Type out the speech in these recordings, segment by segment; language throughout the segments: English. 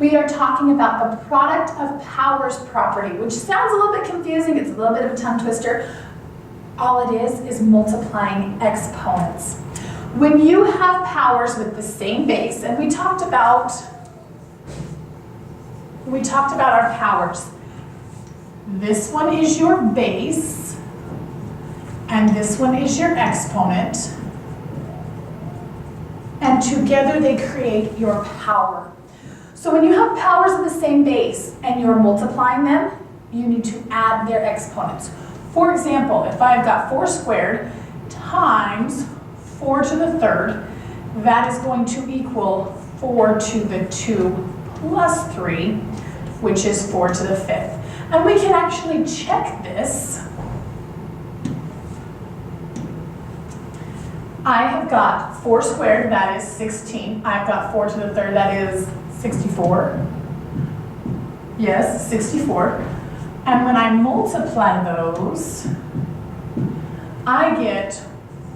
We are talking about the product of powers property, which sounds a little bit confusing. It's a little bit of a tongue twister. All it is multiplying exponents. When you have powers with the same base, and we talked about our powers. This one is your base, and this one is your exponent, and together they create your power. So when you have powers of the same base and you're multiplying them, you need to add their exponents. For example, if I've got 4 squared times 4 to the third, that is going to equal 4 to the 2 plus 3, which is 4 to the 5th. And we can actually check this. I have got 4 squared, that is 16. I've got 4 to the third, that is 64. Yes, 64. And when I multiply those, I get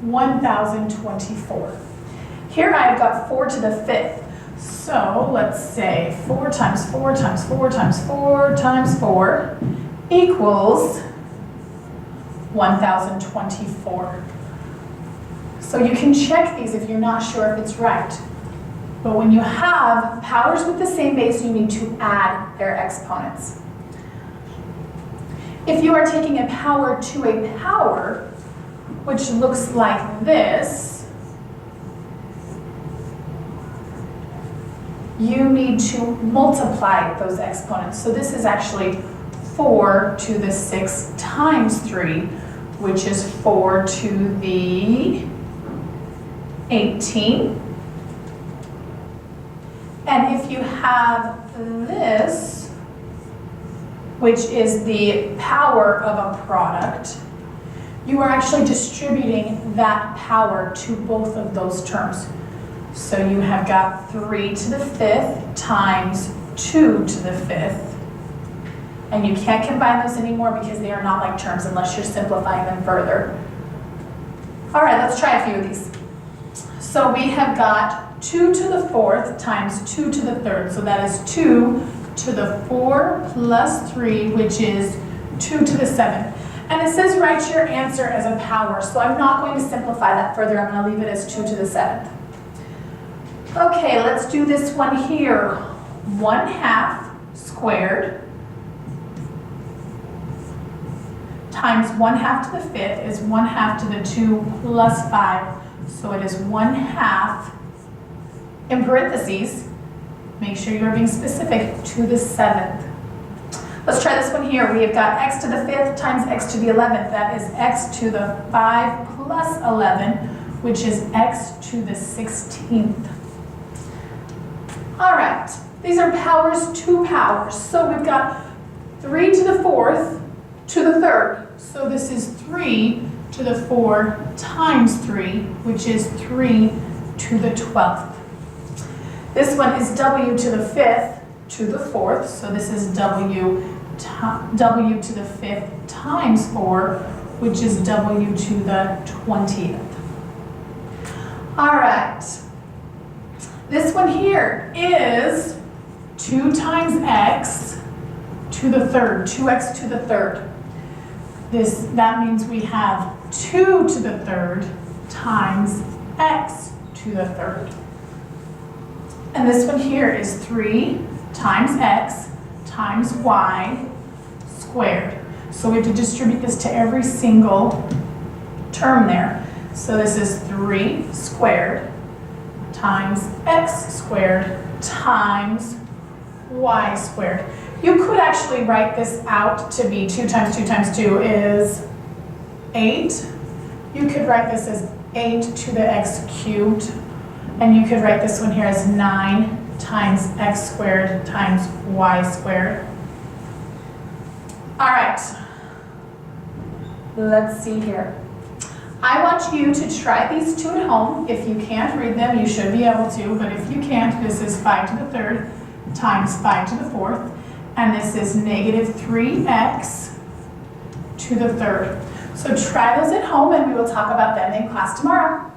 1,024. Here I've got 4 to the 5th. So let's say 4 times 4 times 4 times 4 times 4 equals 1,024. So you can check these if you're not sure if it's right. But when you have powers with the same base, you need to add their exponents. If you are taking a power to a power, which looks like this, you need to multiply those exponents. So this is actually 4 to the 6 times 3, which is 4 to the 18. And if you have this, which is the power of a product, you are actually distributing that power to both of those terms. So you have got 3 to the 5th times 2 to the 5th. And you can't combine those anymore because they are not like terms unless you're simplifying them further. All right, let's try a few of these. So we have got 2 to the 4th times 2 to the 3rd. So that is 2 to the 4 plus 3, which is 2 to the 7th. And it says write your answer as a power. So I'm not going to simplify that further. I'm going to leave it as 2 to the 7th. Okay, let's do this one here. 1/2 squared times 1/2 to the 5th is 1/2 to the 2 plus 5. So it is 1/2 in parentheses. Make sure you're being specific, to the 7th. Let's try this one here. We have got x to the 5th times x to the 11th. That is x to the 5 plus 11, which is x to the 16th. All right, these are powers to powers. So we've got 3 to the 4th to the 3rd. So this is 3 to the 4 times 3, which is 3 to the 12th. This one is w to the 5th to the 4th. So this is w to the 5th times 4, which is w to the 20th. All right. This one here is 2 times x to the 3rd, 2x to the 3rd. That means we have 2 to the 3rd times x to the 3rd. And this one here is 3 times x times y squared. So we have to distribute this to every single term there. So this is 3 squared times x squared times y squared. You could actually write this out to be 2 times 2 times 2 is 8. You could write this as 8 to the x cubed. And you could write this one here as 9 times x squared times y squared. All right, let's see here. I want you to try these two at home. If you can't read them, you should be able to, but if you can't, this is 5 to the 3rd times 5 to the 4th, and this is negative 3x to the 3rd. So try those at home, and we will talk about them in class tomorrow.